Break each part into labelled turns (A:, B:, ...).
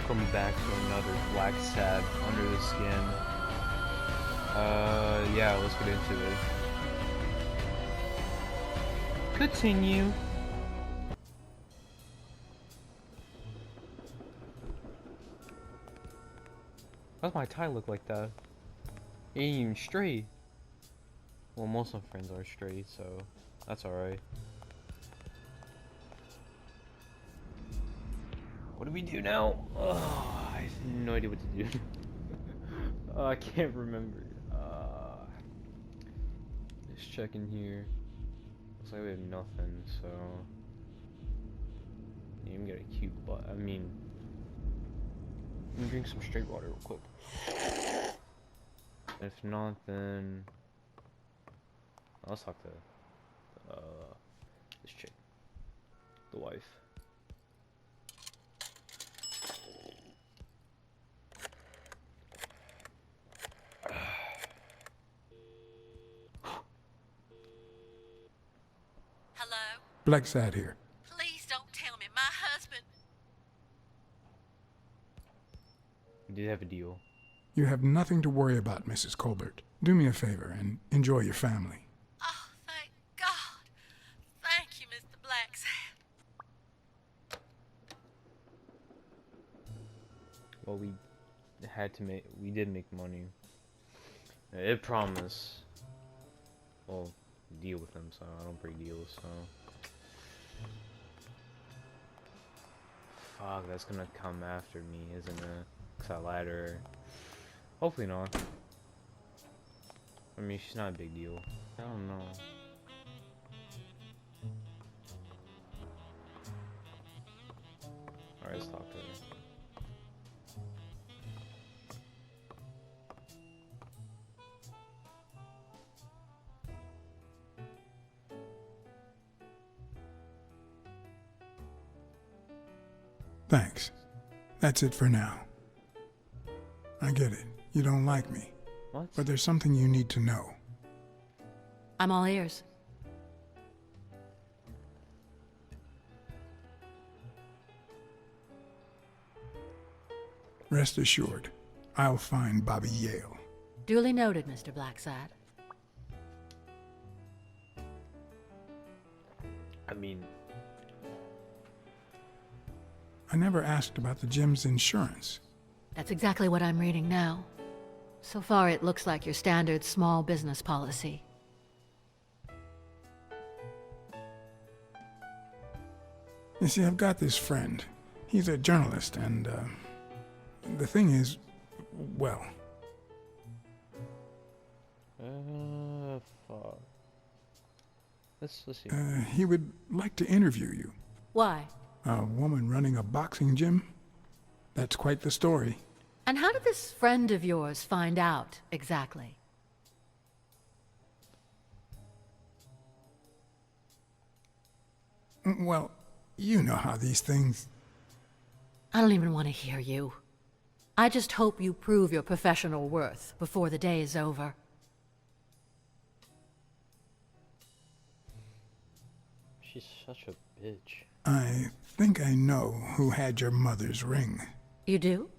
A: welcome back to another Blacksad Under the Skin. Yeah, let's get into it. Continue. Why's my tie look like that? It ain't even straight. Well, most of my friends are straight, so that's alright. What do we do now? Oh, I have no idea what to do. I can't remember. Let's check in here. Looks like we have nothing, so you can get a cute butt. I mean, let me drink some straight water real quick. If not, then let's talk to this chick, the wife.
B: Hello?
C: Blacksad here.
B: Please don't tell me my husband...
A: We did have a deal.
C: You have nothing to worry about, Mrs. Colbert. Do me a favor and enjoy your family.
B: Oh, thank God. Thank you, Mr. Blacksad.
A: Well, we did make money. It promised. Well, deal with them, so I don't break deals, so. Fuck, that's gonna come after me, isn't it? Cause I lied to her. Hopefully not. I mean, she's not a big deal. I don't know. Alright, let's talk to her.
C: Thanks. That's it for now. I get it. You don't like me.
A: What?
C: But there's something you need to know.
B: I'm all ears.
C: Rest assured, I'll find Bobby Yale.
B: Duly noted, Mr. Blacksad.
A: I mean,
C: I never asked about the gym's insurance.
B: That's exactly what I'm reading now. So far, it looks like your standard small business policy.
C: You see, I've got this friend. He's a journalist, and, the thing is, well...
A: fuck. Let's see.
C: He would like to interview you.
B: Why?
C: A woman running a boxing gym? That's quite the story.
B: And how did this friend of yours find out, exactly?
C: Well, you know how these things...
B: I don't even want to hear you. I just hope you prove your professional worth before the day is over.
A: She's such a bitch.
C: I think I know who had your mother's ring.
B: You do?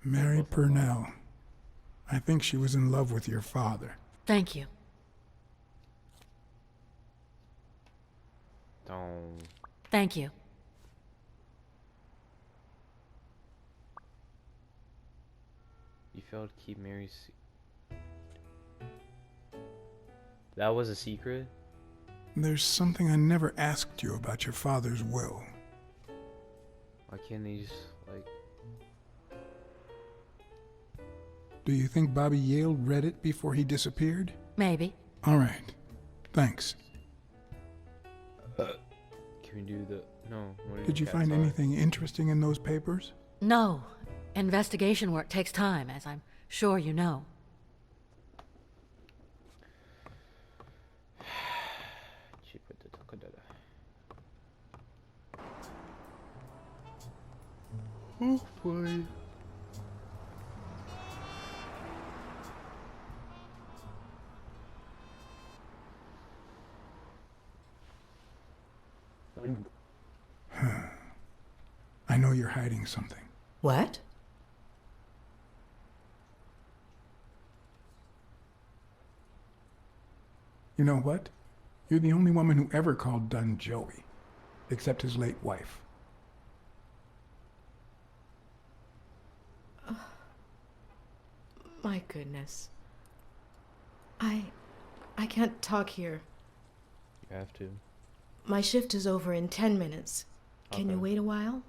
C: Mary Purnell. I think she was in love with your father.
B: Thank you.
A: Don't.
B: Thank you.
A: You failed to keep Mary's. That was a secret?
C: There's something I never asked you about your father's will.
A: Why can't they just, like...
C: Do you think Bobby Yale read it before he disappeared?
B: Maybe.
C: All right. Thanks.
A: Can we do the... No. What
C: Did you find anything interesting in those papers?
B: No. Investigation work takes time, as I'm sure you know.
A: Oh boy.
C: I know you're hiding something.
B: What?
C: You know what? You're the only woman who ever called Dunn Joey, except his late wife.
D: My goodness. I can't talk here.
A: You have to.
D: My shift is over in 10 minutes. Can you
A: Okay.
D: wait a while?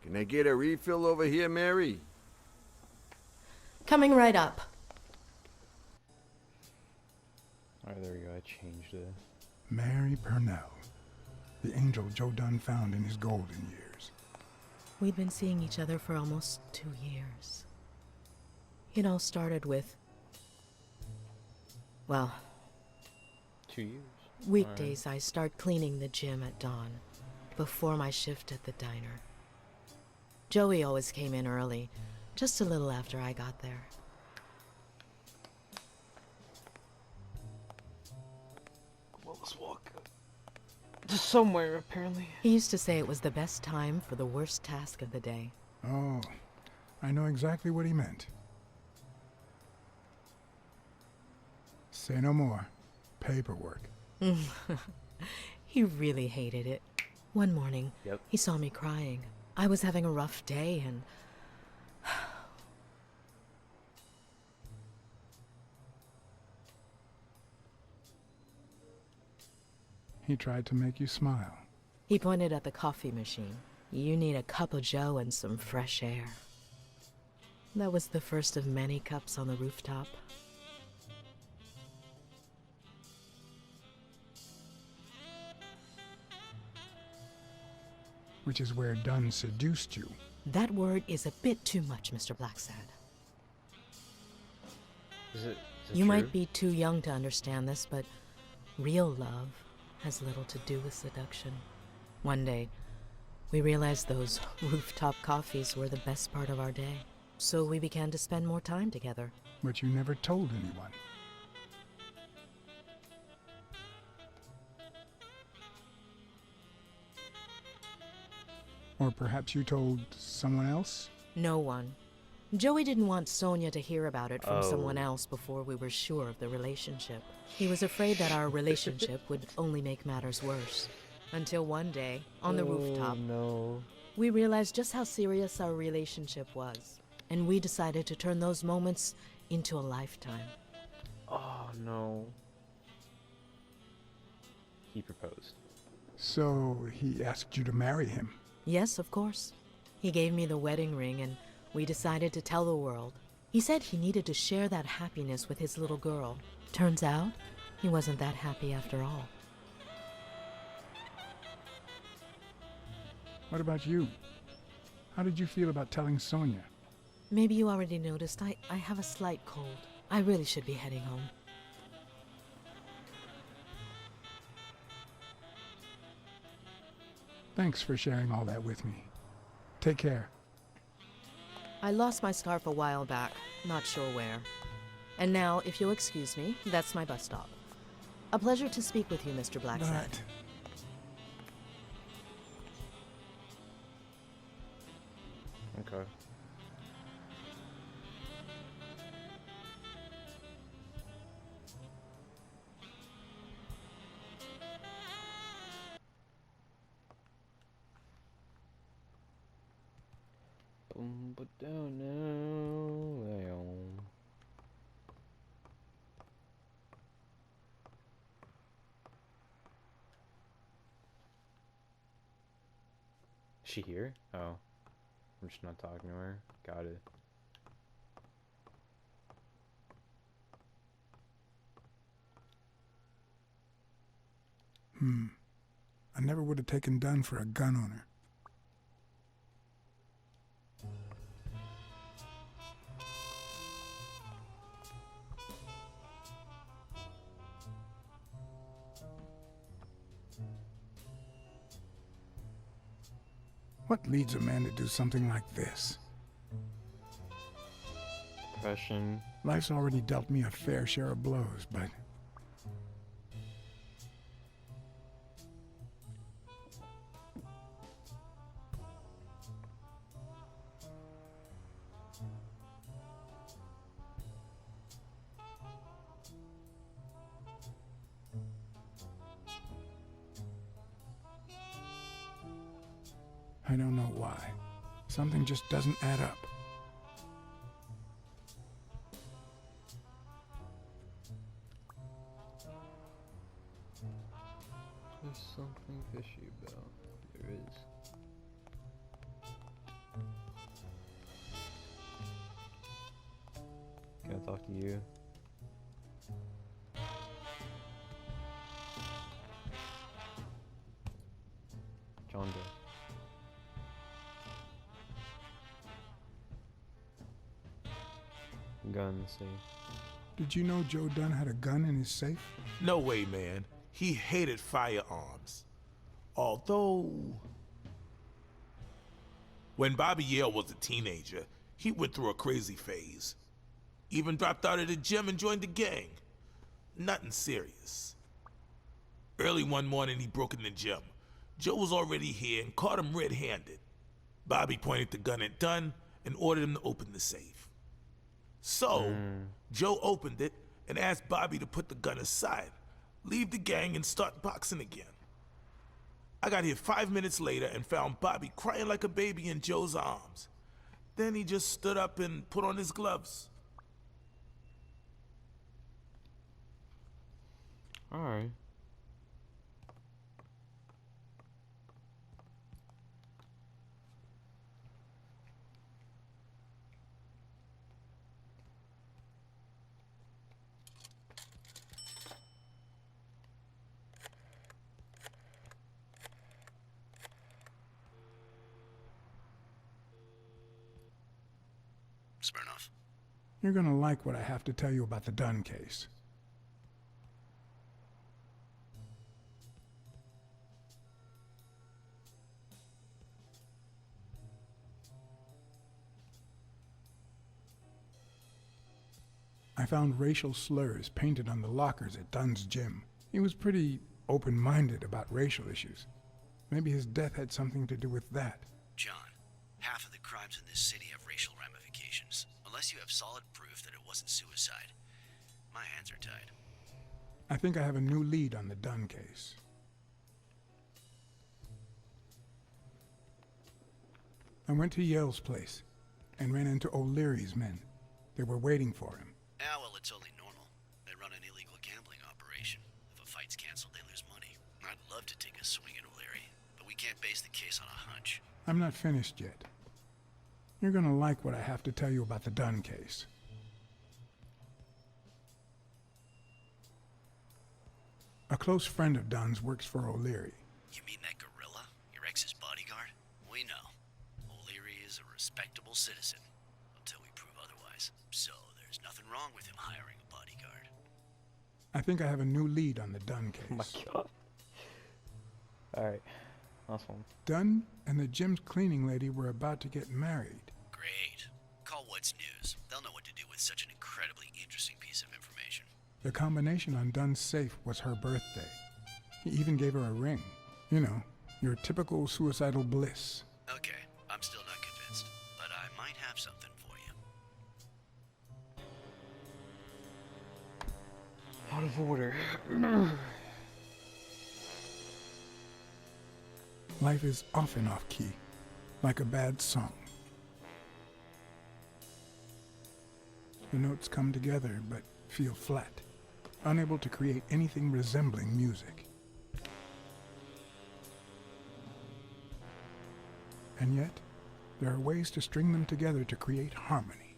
E: Can I get a refill over here, Mary?
D: Coming right up.
A: Alright, there we go. I changed it.
C: Mary Purnell, the angel Joe Dunn found in his golden years.
D: We'd been seeing each other for almost 2 years. It all started with, well,
A: 2 years.
D: weekdays I start cleaning the gym at dawn, before my shift at the diner. Joey always came in early, just a little after I got there.
A: Well, let's walk to somewhere, apparently.
D: He used to say it was the best time for the worst task of the day.
C: Oh, I know exactly what he meant. Say no more. Paperwork.
D: He really hated it. One morning,
A: Yep.
D: he saw me crying. I was having a rough day and...
C: He tried to make you smile.
D: He pointed at the coffee machine. You need a cup of joe and some fresh air. That was the first of many cups on the rooftop.
C: Which is where Dunn seduced you.
D: That word is a bit too much, Mr. Blacksad.
A: Is it
D: You
A: true?
D: might be too young to understand this, but real love has little to do with seduction. One day, we realized those rooftop coffees were the best part of our day. So we began to spend more time together.
C: But you never told anyone. Or perhaps you told someone else?
D: No one. Joey didn't want Sonia to hear about it from someone
A: Oh.
D: else before we were sure of the relationship. He was afraid that our relationship would only make matters worse. Until one day, on the rooftop,
A: No.
D: we realized just how serious our relationship was. And we decided to turn those moments into a lifetime.
A: Oh no. He proposed.
C: So he asked you to marry him.
D: Yes, of course. He gave me the wedding ring and we decided to tell the world. He said he needed to share that happiness with his little girl. Turns out, he wasn't that happy after all.
C: What about you? How did you feel about telling Sonia?
D: Maybe you already noticed I have a slight cold. I really should be heading home.
C: Thanks for sharing all that with me. Take care.
D: I lost my scarf a while back, not sure where. And now, if you'll excuse me, that's my bus stop. A pleasure to speak with you, Mr. Blacksad.
C: But
A: Okay. Boom, but down now. Is she here? Oh. I'm just not talking to her. Got it.
C: I never would have taken Dunn for a gun owner. What leads a man to do something like this?
A: Depression.
C: Life's already dealt me a fair share of blows, but I don't know why. Something just doesn't add up.
A: There's something fishy about. There is. Can I talk to you? John Doe. Gun safe.
C: Did you know Joe Dunn had a gun in his safe?
F: No way, man. He hated firearms. Although, when Bobby Yale was a teenager, he went through a crazy phase. Even dropped out of the gym and joined the gang. Nothing serious. Early one morning, he broke in the gym. Joe was already here and caught him red-handed. Bobby pointed the gun at Dunn and ordered him to open the safe. So, Joe opened it and asked Bobby to put the gun aside, leave the gang, and start boxing again. I got here 5 minutes later and found Bobby crying like a baby in Joe's arms. Then he just stood up and put on his gloves.
A: Alright.
G: Smirnoff.
C: You're gonna like what I have to tell you about the Dunn case. I found racial slurs painted on the lockers at Dunn's gym. He was pretty open-minded about racial issues. Maybe his death had something to do with that.
G: John, half of the crimes in this city have racial ramifications. Unless you have solid proof that it wasn't suicide, my hands are tied.
C: I think I have a new lead on the Dunn case. I went to Yale's place and ran into O'Leary's men. They were waiting for him.
G: Ah, well, it's only normal. They run an illegal gambling operation. If a fight's canceled, they lose money. I'd love to take a swing at O'Leary, but we can't base the case on a hunch.
C: I'm not finished yet. You're gonna like what I have to tell you about the Dunn case. A close friend of Dunn's works for O'Leary.
G: You mean that gorilla? Your ex's bodyguard? We know. O'Leary is a respectable citizen, until we prove otherwise. So there's nothing wrong with him hiring a bodyguard.
C: I think I have a new lead on the Dunn case.
A: Oh my god. Alright. Last one.
C: Dunn and the gym's cleaning lady were about to get married.
G: Great. Call What's News. They'll know what to do with such an incredibly interesting piece of information.
C: The combination on Dunn's safe was her birthday. He even gave her a ring. You know, your typical suicidal bliss.
G: Okay, I'm still not convinced, but I might have something for you.
A: Out of order.
C: Life is off and off key, like a bad song. The notes come together but feel flat, unable to create anything resembling music. And yet, there are ways to string them together to create harmony.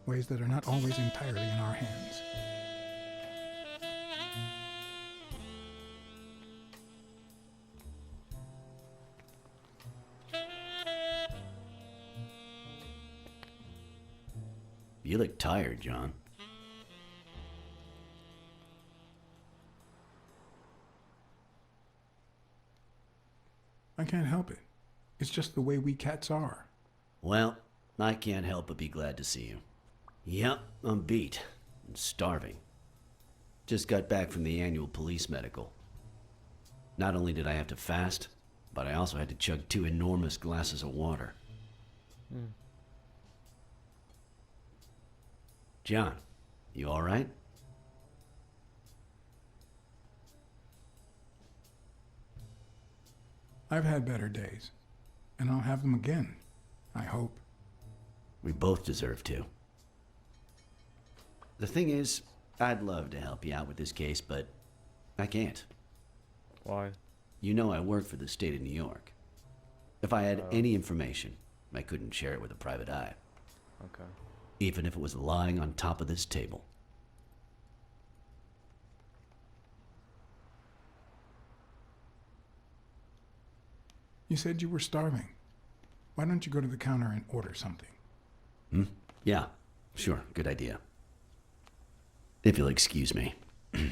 C: Ways that are not always entirely in our hands.
G: You look tired, John.
C: I can't help it. It's just the way we cats are.
G: Well, I can't help but be glad to see you. Yep, I'm beat. I'm starving. Just got back from the annual police medical. Not only did I have to fast, but I also had to chug 2 enormous glasses of water. John, you all right?
C: I've had better days, and I'll have them again, I hope.
G: We both deserve to. The thing is, I'd love to help you out with this case, but I can't.
A: Why?
G: You know I work for the state of New York. If I had any information, I couldn't share it with a private eye.
A: Okay.
G: Even if it was lying on top of this table.
C: You said you were starving. Why don't you go to the counter and order something?
G: Yeah, sure, good idea. If you'll excuse me.
A: Case,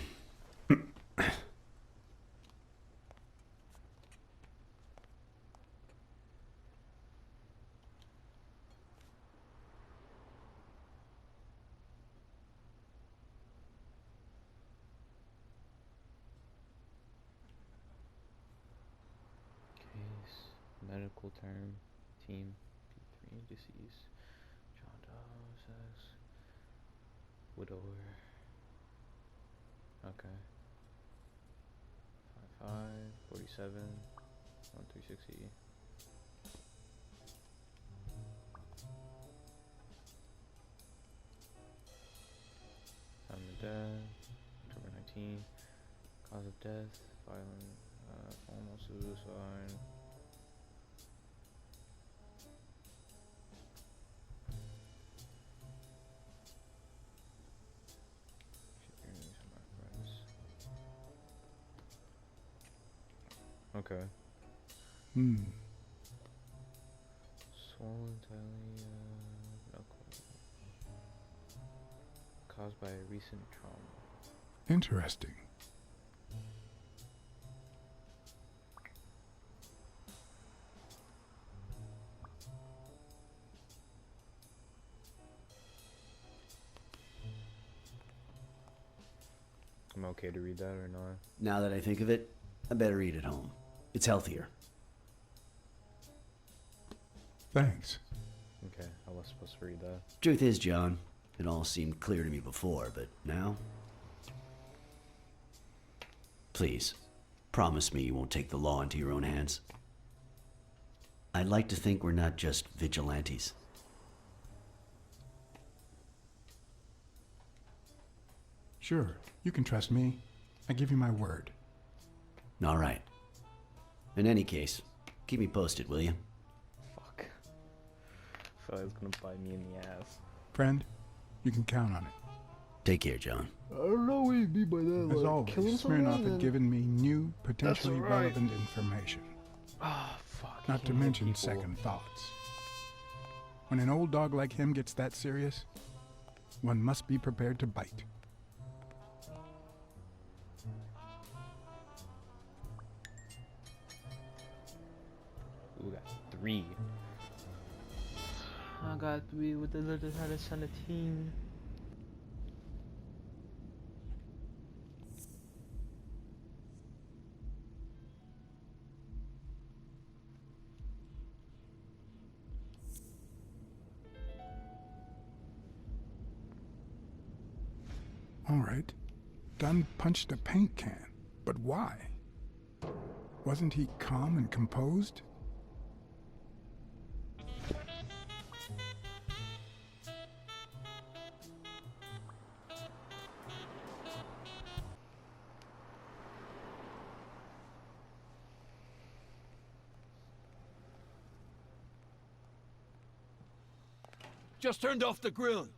A: medical term, team, P3, deceased, John Doe, sex, widower. Okay. 55, 47, 1360. Time of death, October 19. Cause of death, violent, almost suicide. Okay. Swollen belly, knuckle. Caused by a recent trauma.
C: Interesting.
A: I'm okay to read that or not?
G: Now that I think of it, I better eat at home. It's healthier.
C: Thanks.
A: Okay, I was supposed to read that.
G: Truth is, John, it all seemed clear to me before, but now? Please, promise me you won't take the law into your own hands. I'd like to think we're not just vigilantes.
C: Sure, you can trust me. I give you my word.
G: All right. In any case, keep me posted, will you?
A: Fuck. I thought it was gonna bite me in the ass.
C: Friend, you can count on it.
G: Take care, John.
A: I don't know what you mean by that.
C: As always, Smirnoff had given me new, potentially
A: right.
C: relevant information.
A: Ah, fuck.
C: Not to mention second thoughts. When an old dog like him gets that serious, one must be prepared to bite.
A: Ooh, got 3. I got 3 with the little 17.
C: All right. Dunn punched a paint can, but why? Wasn't he calm and composed?
H: Just turned off the grill.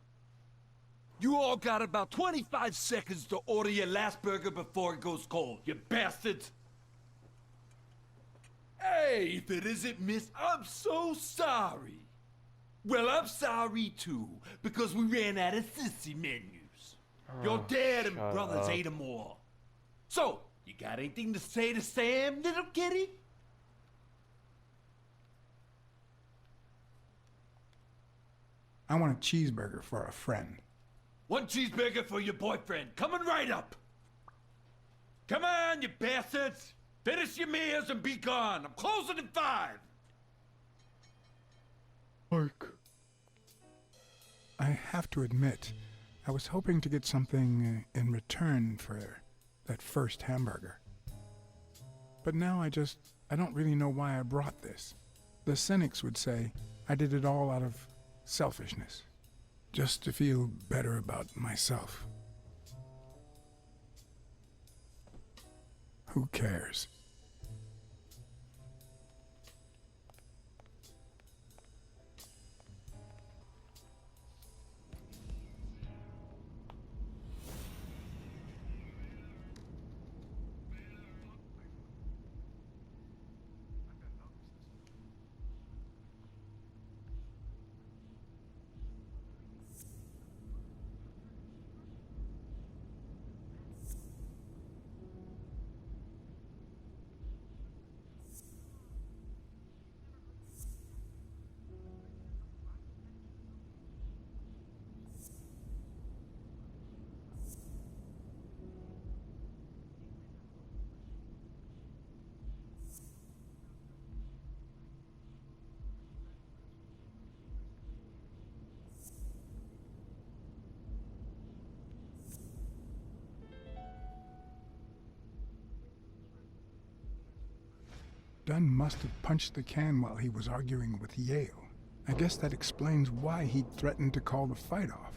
H: You all got about 25 seconds to order your last burger before it goes cold, you bastards! Hey, if it isn't Miss, I'm so sorry. Well, I'm sorry too, because we ran out of sissy menus. Your dad and brothers ate them all. So, you got anything to say to Sam, little kitty?
C: I want a cheeseburger for a friend.
H: One cheeseburger for your boyfriend, coming right up. Come on, you bastards! Finish your meals and be gone. I'm closing in 5.
C: Mark. I have to admit, I was hoping to get something in return for that first hamburger. But now I I don't really know why I brought this. The cynics would say I did it all out of selfishness, just to feel better about myself. Who cares? Dunn must have punched the can while he was arguing with Yale. I guess that explains why he threatened to call the fight off.